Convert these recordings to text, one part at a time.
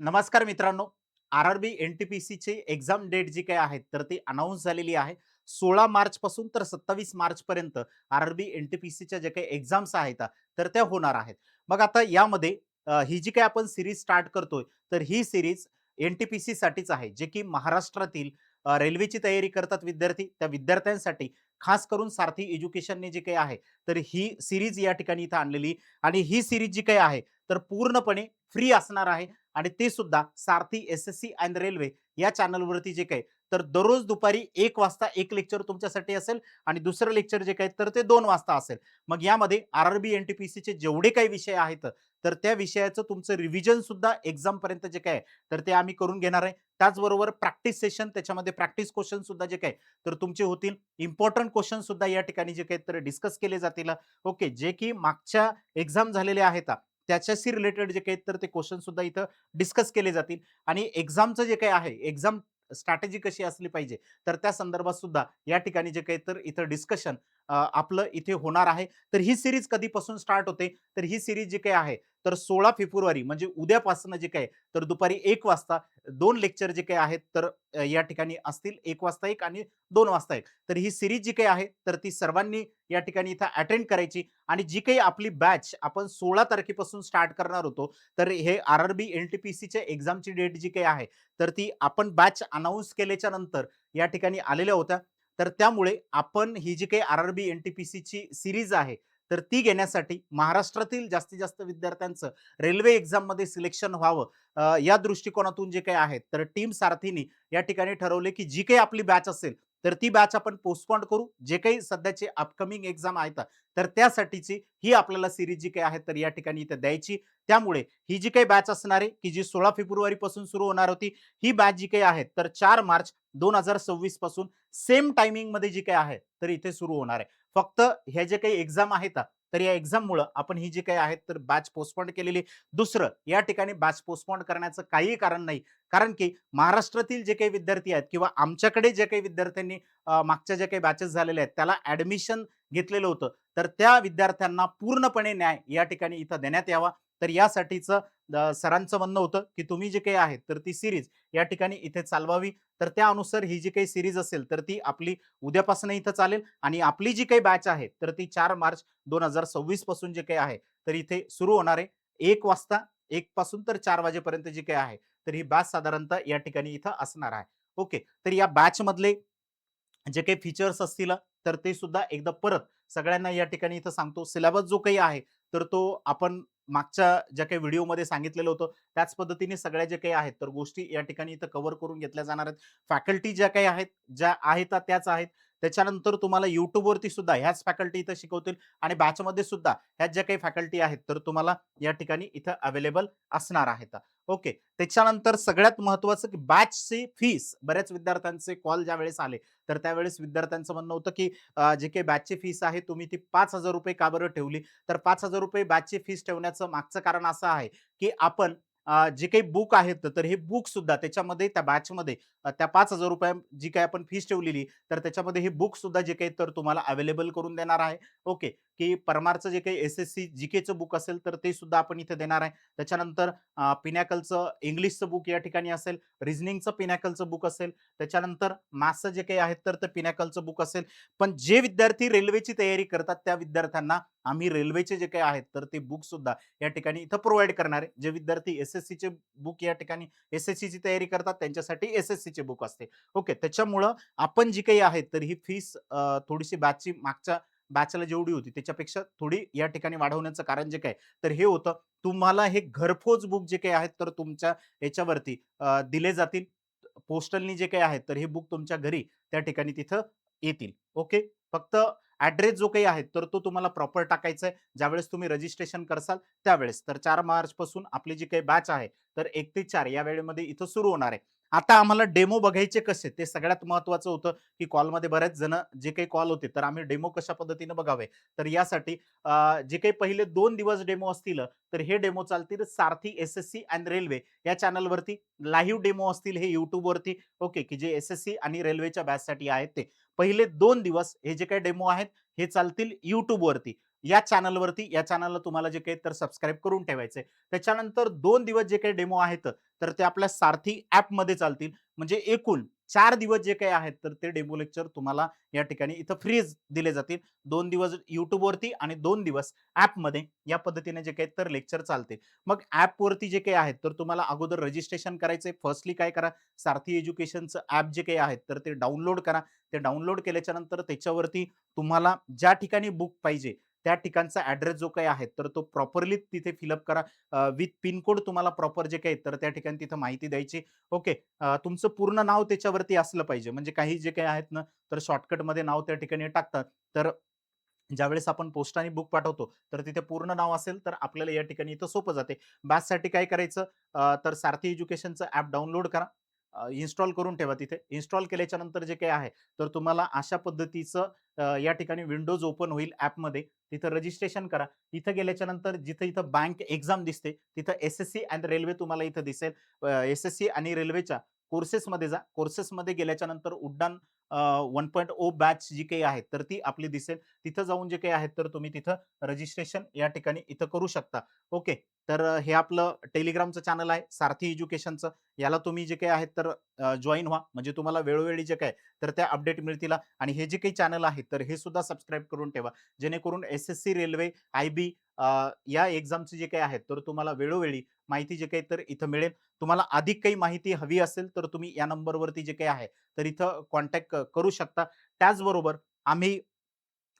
नमस्कार मित्रांनो. आर-आर-बी एन-टी-पी-सीची exam date जी काही आहे तर ती अनाउन्स झालेली आहे. 16 मार्च पासून तर 27 मार्च पर्यंत आर-आर-बी एन-टी-पी-सीच्या जे काही एक्झाम्स आहेत तर त्या होणार आहेत. मग आता यामध्ये ही जी काही आपण सीरीज स्टार्ट करतोय तर ही सीरीज एन-टी-पी-सी साठीच आहे. जे की महाराष्ट्रातील रेल्वेची तयारी करतात विद्यार्थी, त्या विद्यार्थ्यांसाठी खास करून सारथी एज्युकेशनने जे काही आहे तर ही सीरीज या ठिकाणी इथं आणलेली आणि ही सीरीज जी काही आहे तर पूर्णपणे फ्री असणार आहे. आणि ते सुद्धा सारथी एस-एस-सी अँड रेल्वे या चॅनलवरती जे काही तर दररोज दुपारी 1 वाजता एक लेक्चर तुमच्यासाठी असेल आणि दुसरं लेक्चर जे काही तर ते 2 वाजता असेल. मग यामध्ये आर-आर-बी एन-टी-पी-सीचे जेवढे काही विषय आहेत तर त्या विषयाचं तुमचं रिव्हिजन सुद्धा एक्झाम पर्यंत जे काय तर ते आम्ही करून घेणार आहे. त्याचबरोबर प्रॅक्टिस सेशन, त्याच्यामध्ये प्रॅक्टिस क्वेश्चन सुद्धा जे काही तर तुमचे होतील. इम्पॉर्टंट क्वेश्चन सुद्धा या ठिकाणी जे काही तर डिस्कस केले जातील. ओके, जे की मागच्या एक्झाम झालेले आहेत त्याच्याशी रिलेटेड जे काही तर ते क्वेश्चन सुद्धा इथं डिस्कस केले जातील. आणि एक्झामचं जे काही आहे, एक्झाम स्ट्रॅटेजी कशी असली पाहिजे तर त्या संदर्भात सुद्धा या ठिकाणी जे काही तर इथं डिस्कशन आपलं इथे होणार आहे. तर ही सीरीज कधीपासून स्टार्ट होते तर ही सीरीज जी काही आहे तर 16 फेब्रुवारी म्हणजे उद्यापासून जे काही तर दुपारी 1 वाजता 2 लेक्चर जे काही आहेत तर या ठिकाणी असतील. 1 वाजता एक आणि 2 वाजता एक. तर ही सीरीज जी काही आहे तर ती सर्वांनी या ठिकाणी इथं अटेंड करायची. आणि जी काही आपली बॅच आपण 16 तारखेपासून स्टार्ट करणार होतो तर हे आर-आर-बी एन-टी-पी-सीच्या एक्झामची डेट जी काही आहे तर ती आपण बॅच अनाउन्स केल्याच्या नंतर या ठिकाणी आलेल्या होत्या. तर त्यामुळे आपण ही जी काही आर-आर-बी एन-टी-पी-सीची सीरीज आहे तर ती घेण्यासाठी महाराष्ट्रातील जास्तीत जास्त विद्यार्थ्यांचं रेल्वे एक्झाममध्ये सिलेक्शन व्हावं या दृष्टिकोनातून जे काही आहे तर टीम सारथीनी या ठिकाणी ठरवले की जी काही आपली बॅच असेल तर ती बॅच आपण पोस्टपोन करू. जे काही सध्याचे अपकमिंग एक्झाम आहेत तर त्यासाठीची ही आपल्याला सीरीज जी काही आहे तर या ठिकाणी इथं द्यायची. त्यामुळे ही जी काही बॅच असणार आहे की जी 16 फेब्रुवारी पासून सुरू होणार होती, ही बॅच जी काही आहे तर 4 मार्च 2026 पासून सेम टायमिंग मध्ये जी काही आहे तर इथे सुरू होणार आहे. फक्त हे जे काही एक्झाम आहेत तर या एक्झाममुळे आपण ही जी काही आहेत तर बॅच पोस्टपोन केलेली. दुसरं, या ठिकाणी बॅच पोस्टपोन करण्याचं काहीही कारण नाही. कारण की महाराष्ट्रातील जे काही विद्यार्थी आहेत किंवा आमच्याकडे जे काही विद्यार्थ्यांनी मागच्या ज्या काही बॅचेस झालेल्या आहेत त्याला ऍडमिशन घेतलेलं होतं तर त्या विद्यार्थ्यांना पूर्णपणे न्याय या ठिकाणी इथं देण्यात यावा. तर यासाठीचं सरांचं म्हणणं होतं की तुम्ही जे काही आहे तर ती सीरीज या ठिकाणी इथे चालवावी. तर त्यानुसार ही जी काही सीरीज असेल तर ती आपली उद्यापासून इथं चालेल. आणि आपली जी काही बॅच आहे तर ती 4 मार्च 2026 पासून जे काही आहे तर इथे सुरू होणार आहे. 1 वाजता, 1 पासून तर 4 वाजेपर्यंत जी काही आहे तर ही बॅच साधारणतः या ठिकाणी इथं असणार आहे. ओके, तर या बॅच मधले जे काही फीचर्स असतील तर ते सुद्धा एकदा परत सगळ्यांना या ठिकाणी इथं सांगतो. सिलेबस जो काही आहे तर तो आपण मागच्या ज्या काही व्हिडिओमध्ये सांगितलेलं होतं त्याच पद्धतीने सगळ्या जे काही आहेत तर गोष्टी या ठिकाणी इथं कव्हर करून घेतल्या जाणार आहेत. फॅकल्टी ज्या काही आहेत, ज्या आहेत त्याच आहेत. त्याच्यानंतर तुम्हाला युट्यूबवरती सुद्धा ह्याच फॅकल्टी इथं शिकवतील. आणि बॅचमध्ये सुद्धा ह्याच ज्या काही फॅकल्टी आहेत तर तुम्हाला या ठिकाणी इथं अवेलेबल असणार आहेत. ओके, त्याच्यानंतर सगळ्यात महत्वाचं की बॅचची फीस, बऱ्याच विद्यार्थ्यांचे कॉल ज्या वेळेस आले तर त्यावेळेस विद्यार्थ्यांचं म्हणणं होतं की जे काही बॅचची फीस आहे तुम्ही ती ₹5,000 का बरं ठेवली. तर ₹5,000 बॅचची फीस ठेवण्याचं मागचं कारण असं आहे की आपण जे काही बुक आहेत तर हे बुक सुद्धा त्याच्यामध्ये त्या बॅचमध्ये त्या ₹5,000 जी काही आपण फीस ठेवलेली तर त्याच्यामध्ये हे बुक सुद्धा जे काही तर तुम्हाला अवेलेबल करून देणार आहे. ओके, की परमारचं जे काही एस-एस-सी जी-केचं बुक असेल तर ते सुद्धा आपण इथे देणार आहे. त्याच्यानंतर पिनॅकलचं इंग्लिशचं बुक या ठिकाणी असेल, रिझनिंगचं पिनॅकलचं बुक असेल, त्याच्यानंतर मॅथ्सचं जे काही आहेत तर ते पिनॅकलचं बुक असेल. पण जे विद्यार्थी रेल्वेची तयारी करतात त्या विद्यार्थ्यांना आम्ही रेल्वेचे जे काही आहेत तर ते बुक सुद्धा या ठिकाणी इथं प्रोव्हाइड करणार आहे. जे विद्यार्थी एस-एस-सीचे बुक या ठिकाणी एस-एस-सीची तयारी करतात त्यांच्यासाठी एस-एस-सीचे बुक असते. ओके, त्याच्यामुळं आपण जी काही आहे तर ही फीस थोडीशी बॅचची मागच्या बॅचला जेवढी होती त्याच्यापेक्षा थोडी या ठिकाणी वाढवण्याचं कारण जे काय तर हे होतं. तुम्हाला हे घरपोच बुक जे काही आहेत तर तुमच्या याच्यावरती दिले जातील. पोस्टलनी जे काही आहेत तर हे बुक तुमच्या घरी त्या ठिकाणी तिथं येतील. ओके, फक्त ऍड्रेस जो काही आहे तर तो तुम्हाला प्रॉपर टाकायचा आहे ज्यावेळेस तुम्ही रजिस्ट्रेशन करसाल त्यावेळेस. तर 4 मार्च पासून आपली जी काही बॅच आहे तर 1 ते 4 या वेळेमध्ये इथं सुरू होणार आहे. आता आम्हाला डेमो बघायचे कसे ते सगळ्यात महत्वाचं होतं की कॉलमध्ये बरेच जण जे काही कॉल होते तर आम्ही डेमो कशा पद्धतीने बघावे. तर यासाठी जे काही पहिले 2 दिवस डेमो असतील तर हे डेमो चालतील सारथी एस-एस-सी अँड रेल्वे या चॅनलवरती. लाईव्ह डेमो असतील हे युट्यूबवरती. ओके, की जे एस-एस-सी आणि रेल्वेच्या बॅचसाठी आहेत ते. पहिले 2 दिवस हे जे काही डेमो आहेत हे चालतील युट्यूबवरती. या चॅनलला तुम्हाला जे काही तर सबस्क्राईब करून ठेवायचंय. त्याच्यानंतर 2 दिवस जे काही डेमो आहेत, तर ते आपल्या सारथी ॲपमध्ये चालतील. म्हणजे एकूण 4 दिवस जे काही आहेत, तर ते डेमो लेक्चर तुम्हाला या ठिकाणी इथं फ्रीच दिले जातील. 2 दिवस YouTubeवरती आणि 2 दिवस ॲपमध्ये या पद्धतीने जे काही तर लेक्चर चालतील. मग ॲपवरती जे काही आहेत, तर तुम्हाला अगोदर रजिस्ट्रेशन करायचंय. फर्स्टली काय करा, सारथी एज्युकेशनचं ॲप जे काही आहेत, तर ते डाउनलोड करा. ते डाउनलोड केल्याच्यानंतर त्याच्यावरती तुम्हाला ज्या ठिकाणी बुक पाहिजे, त्या ठिकाणचा ॲड्रेस जो काही आहे, तर तो प्रॉपरली तिथे फिलअप करा. विथ पिन कोड तुम्हाला प्रॉपर जे काही तर त्या ठिकाणी तिथं माहिती द्यायची. ओके. तुमचं पूर्ण नाव त्याच्यावरती असलं पाहिजे. म्हणजे काही जे काही आहेत ना, तर शॉर्टकटमध्ये नाव त्या ठिकाणी टाकतात. तर ज्यावेळेस आपण पोस्टाने बुक पाठवतो, तर तिथे पूर्ण नाव असेल, तर आपल्याला या ठिकाणी इथं सोपं जाते. बॅचसाठी काय करायचं, तर सारथी एज्युकेशनचं ॲप डाउनलोड करा. इन्स्टॉल करून ठेवा तिथे. इन्स्टॉल केल्याच्यानंतर जे काही आहे, तर तुम्हाला अशा पद्धतीचं या ठिकाणी विंडोज ओपन होईल ॲपमध्ये. तिथं रजिस्ट्रेशन करा. इथं गेल्याच्यानंतर जिथं इथं बँक एक्झाम दिसते, तिथं एस-एस-सी अँड रेल्वे तुम्हाला इथं दिसेल. एस-एस-सी आणि रेल्वेच्या कोर्सेसमध्ये जा. कोर्सेसमध्ये गेल्याच्यानंतर उड्डाण 1.0 बॅच जी काही आहे, तर ती आपली दिसेल. तिथं जाऊन जे काही आहेत, तर तुम्ही तिथं रजिस्ट्रेशन या ठिकाणी इथं करू शकता. ओके. तर हे आपलं टेलिग्रामचं चॅनल आहे, सारथी एज्युकेशनचं. याला तुम्ही जे काही आहेत, तर जॉइन व्हा. म्हणजे तुम्हाला वेळोवेळी जे काही तर त्या अपडेट मिळतील आणि हे जे काही चॅनल आहे, तर हे सुद्धा सबस्क्राईब करून ठेवा. जेणेकरून एस-एस-सी, रेल्वे, आय-बी या एक्झामचे जे काही आहेत, तर तुम्हाला वेळोवेळी माहिती जे काही तर इथं मिळेल. तुम्हाला अधिक काही माहिती हवी असेल, तर तुम्ही या नंबरवरती जे काही आहे, तर इथं कॉन्टॅक्ट करू शकता. त्याचबरोबर आम्ही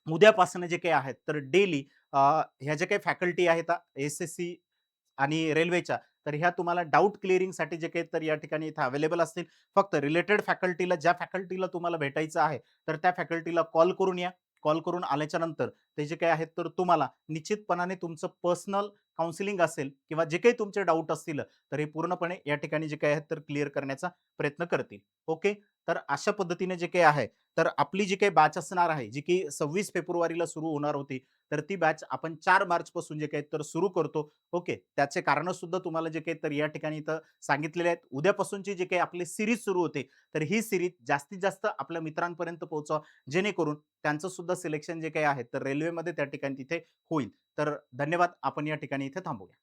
उद्यापासून जे काही आहेत, तर डेली ह्या ज्या काही फॅकल्टी आहेत एस-एस-सी आणि रेल्वेच्या, तर ह्या तुम्हाला डाउट क्लिअरिंगसाठी जे काही तर या ठिकाणी इथे अवेलेबल असतील. फक्त रिलेटेड फॅकल्टीला ज्या फॅकल्टीला तुम्हाला भेटायचं आहे, तर त्या फॅकल्टीला कॉल करून या. कॉल करून आल्याच्यानंतर ते जे काही आहेत, तर तुम्हाला निश्चितपणाने तुमचं पर्सनल काउन्सिलिंग असेल किंवा जे काही तुमचे डाउट असतील, तर हे पूर्णपणे या ठिकाणी जे काही आहेत, तर क्लिअर करण्याचा प्रयत्न करतील. ओके. तर अशा पद्धतीने जे काही आहे, तर आपली जी काही बॅच असणार आहे, जी की 26 फेब्रुवारीला सुरू होणार होती, तर ती बॅच आपण 4 मार्चपासून जे काही तर सुरू करतो. ओके. त्याचे कारणं सुद्धा तुम्हाला जे काही तर या ठिकाणी इथं सांगितलेले आहेत. उद्यापासूनची जी काही आपली सीरीज सुरू होते, तर ही सीरीज जास्तीत जास्त आपल्या मित्रांपर्यंत पोहोचवा, जेणेकरून त्यांचं सुद्धा सिलेक्शन जे काही आहे, तर रेल्वेमध्ये त्या ठिकाणी तिथे होईल. तर धन्यवाद. आपण या ठिकाणी इथे थांबूया.